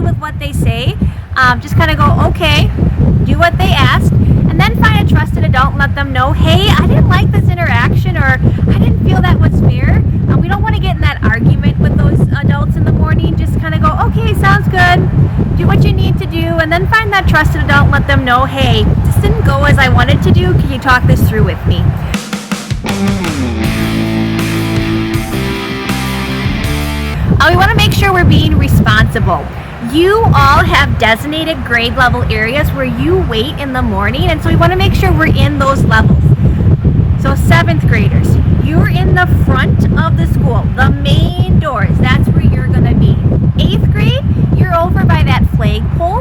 with what they say. Just kind of go, okay, do what they ask, and then find a trusted adult and let them know, hey, I didn't like this interaction, or I didn't feel that was fair. We don't want to get in that argument with those adults in the morning. Just kind of go, okay, sounds good, do what you need to do, and then find that trusted adult and let them know, hey, this didn't go as I wanted to do, can you talk this through with me? We want to make sure we're being responsible. You all have designated grade level areas where you wait in the morning, and so we want to make sure we're in those levels. So 7th graders, you're in the front of the school, the main doors, that's where you're going to be. 8th grade, you're over by that flagpole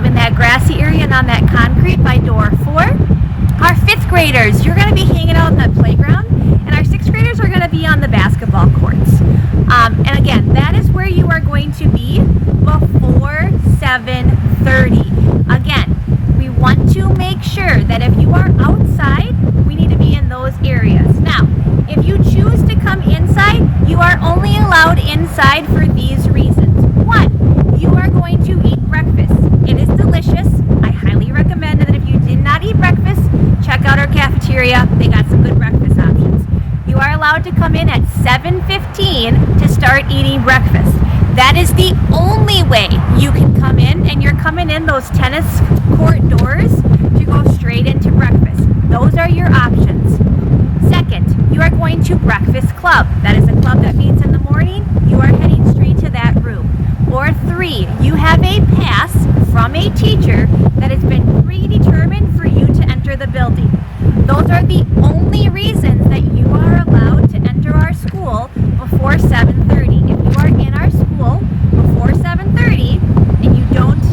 in that grassy area and on that concrete by door 4. Our 5th graders, you're going to be hanging out in the playground, and our 6th graders are going to be on the basketball courts. And again, that is where you are going to be before 7:30. Again, we want to make sure that if you are outside, we need to be in those areas. Now, if you choose to come inside, you are only allowed inside for these reasons. 1, you are going to eat breakfast. It is delicious. I highly recommend that if you did not eat breakfast, check out our cafeteria. They got some good breakfast options. You are allowed to come in at 7:15 to start eating breakfast. That is the only way you can come in, and you're coming in those tennis court doors to go straight into breakfast. Those are your options. Second, you are going to breakfast club. That is a club that meets in the morning. You are heading straight to that room. Or 3, you have a pass from a teacher that has been predetermined for you to enter the building. Those are the only reasons that you are allowed to enter our school before 7:30. If you are in our school before 7:30 and you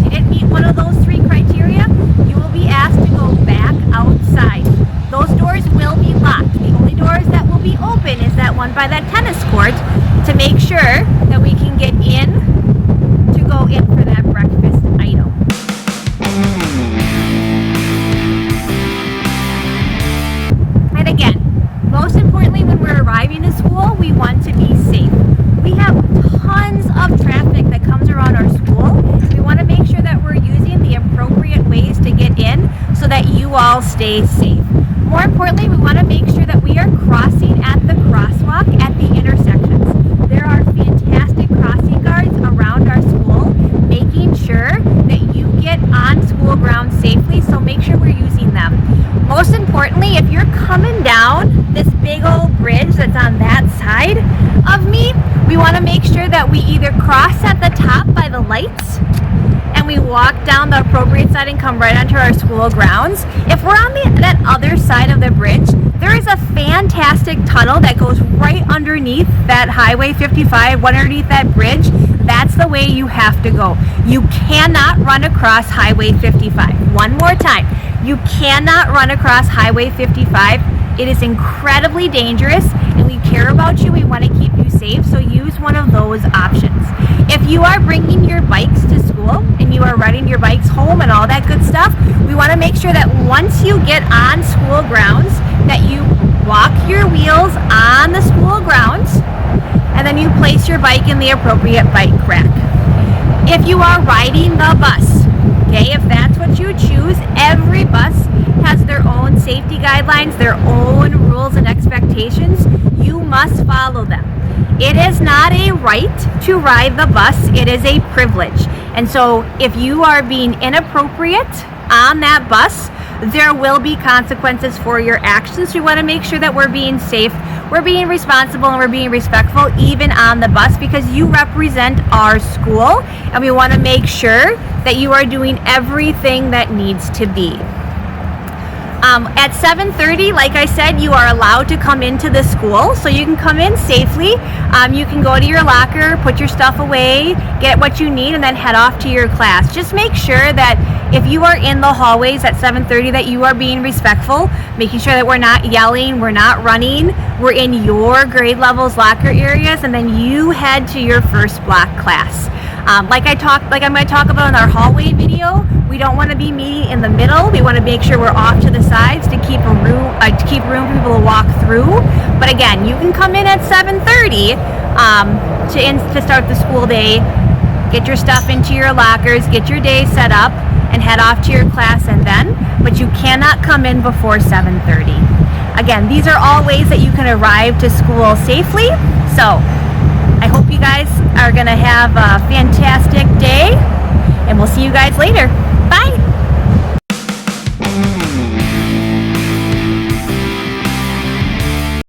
didn't meet one of those 3 criteria, you will be asked to go back outside. Those doors will be locked. The only doors that will be open is that one by that tennis court to make sure that we can get in to go in for that breakfast item. And again, most importantly, when we're arriving to school, we want to be safe. We have tons of traffic that comes around our school. We want to make sure that we're using the appropriate ways to get in so that you all stay safe. More importantly, we want to make sure that we are crossing at the crosswalk at the intersections. There are fantastic crossing guards around our school, making sure that you get on school grounds safely, so make sure we're using them. Most importantly, if you're coming down this big old bridge that's on that side of me, we want to make sure that we either cross at the top by the lights and we walk down the appropriate side and come right onto our school grounds. If we're on that other side of the bridge, there is a fantastic tunnel that goes right underneath that Highway 55, underneath that bridge. That's the way you have to go. You cannot run across Highway 55. One more time. You cannot run across Highway 55. It is incredibly dangerous, and we care about you. We want to keep you safe, so use one of those options. If you are bringing your bikes to school and you are riding your bikes home and all that good stuff, we want to make sure that once you get on school grounds, that you walk your wheels on the school grounds, and then you place your bike in the appropriate bike rack. If you are riding the bus, okay, if that's what you choose, every bus has their own safety guidelines, their own rules and expectations. You must follow them. It is not a right to ride the bus, it is a privilege. And so if you are being inappropriate on that bus, there will be consequences for your actions. We want to make sure that we're being safe, we're being responsible, and we're being respectful even on the bus, because you represent our school, and we want to make sure that you are doing everything that needs to be. At 7:30, like I said, you are allowed to come into the school, so you can come in safely. You can go to your locker, put your stuff away, get what you need, and then head off to your class. Just make sure that if you are in the hallways at 7:30 that you are being respectful, making sure that we're not yelling, we're not running, we're in your grade levels locker areas, and then you head to your first block class. Like I'm going to talk about in our hallway video, we don't want to be meeting in the middle. We want to make sure we're off to the sides to keep room for people to walk through. But again, you can come in at 7:30 to start the school day get your stuff into your lockers, get your day set up, and head off to your class and then, but you cannot come in before 7:30. Again, these are all ways that you can arrive to school safely. So I hope you guys are going to have a fantastic day, and we'll see you guys later.